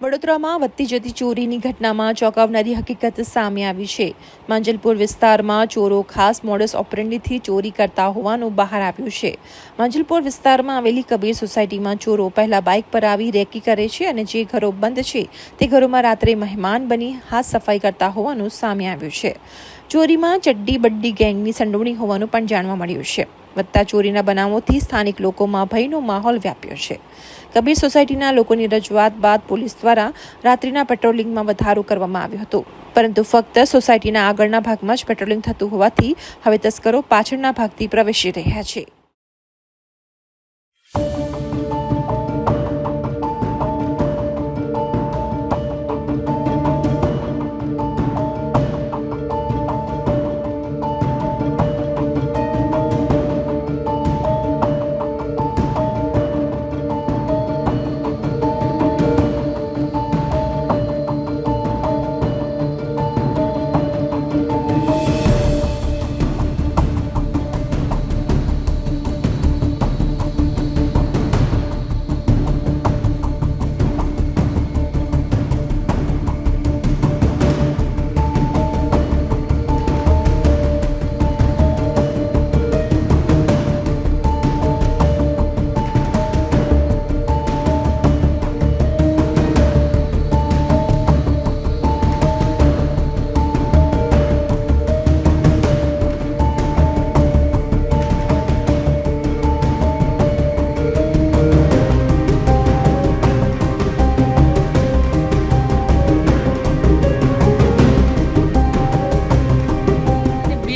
વડોદરામાં વધતી જતી ચોરીની ઘટનામાં ચોંકાવનારી હકીકત સામે આવી છે. માંજલપુર વિસ્તારમાં ચોરો ખાસ મોડસ ઓપરેન્ડીથી ચોરી કરતા હોવાનું બહાર આવ્યું છે. માંજલપુર વિસ્તારમાં આવેલી કબીર સોસાયટીમાં ચોરો પહેલા બાઇક પર આવી રેકી કરે છે અને જે ઘરો બંધ છે તે ઘરોમાં રાત્રે મહેમાન બની હાથ સફાઈ કરતા હોવાનું સામે આવ્યું છે. ચોરીમાં ચડ્ડી બડ્ડી ગેંગની સંડોવણી હોવાનું પણ જાણવા મળ્યું છે. વધતા ચોરીના બનાવોથી સ્થાનિક લોકોમાં ભયનો માહોલ વ્યાપ્યો છે. કબીર સોસાયટીના લોકોની રજૂઆત બાદ પોલીસ દ્વારા રાત્રિના પેટ્રોલિંગમાં વધારો કરવામાં આવ્યો હતો, પરંતુ ફક્ત સોસાયટીના આગળના ભાગમાં જ પેટ્રોલિંગ થતું હોવાથી હવે તસ્કરો પાછળના ભાગથી પ્રવેશી રહ્યા છે.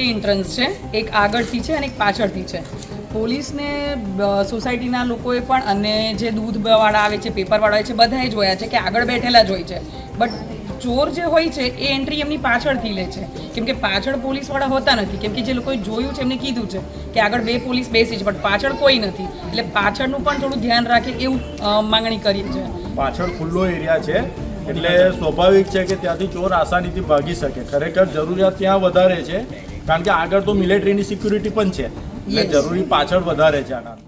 એન્ટ્રન્સ છે, એક આગળથી છે અને એક પાછળથી છે. પોલીસને સોસાયટીના લોકોએ પણ અને જે દૂધવાળા આવે છે, પેપરવાળા આવે છે, બધાએ જોયા છે કે આગળ બેઠેલા જ હોય છે. બટ ચોર જે હોય છે એ એન્ટ્રી એમની પાછળથી લે છે, કેમ કે પાછળ પોલીસવાળા હોતા નથી. કેમ કે જે લોકોએ જોયું છે એમને કીધું છે કે આગળ 2 પોલીસ બેસી છે બટ પાછળ કોઈ નથી, એટલે પાછળનું પણ થોડું ધ્યાન રાખે એવું માંગણી કરીએ છીએ. પાછળ ખુલ્લો એરિયા છે એટલે સ્વાભાવિક છે કે ત્યાંથી ચોર આસાનીથી ભાગી શકે. ખરેખર જરૂરિયાત ત્યાં વધારે છે કારણ કે આગળ તો મિલિટરીની સિક્યુરિટી પણ છે એટલે જરૂરી પાછળ વધારે છે આના.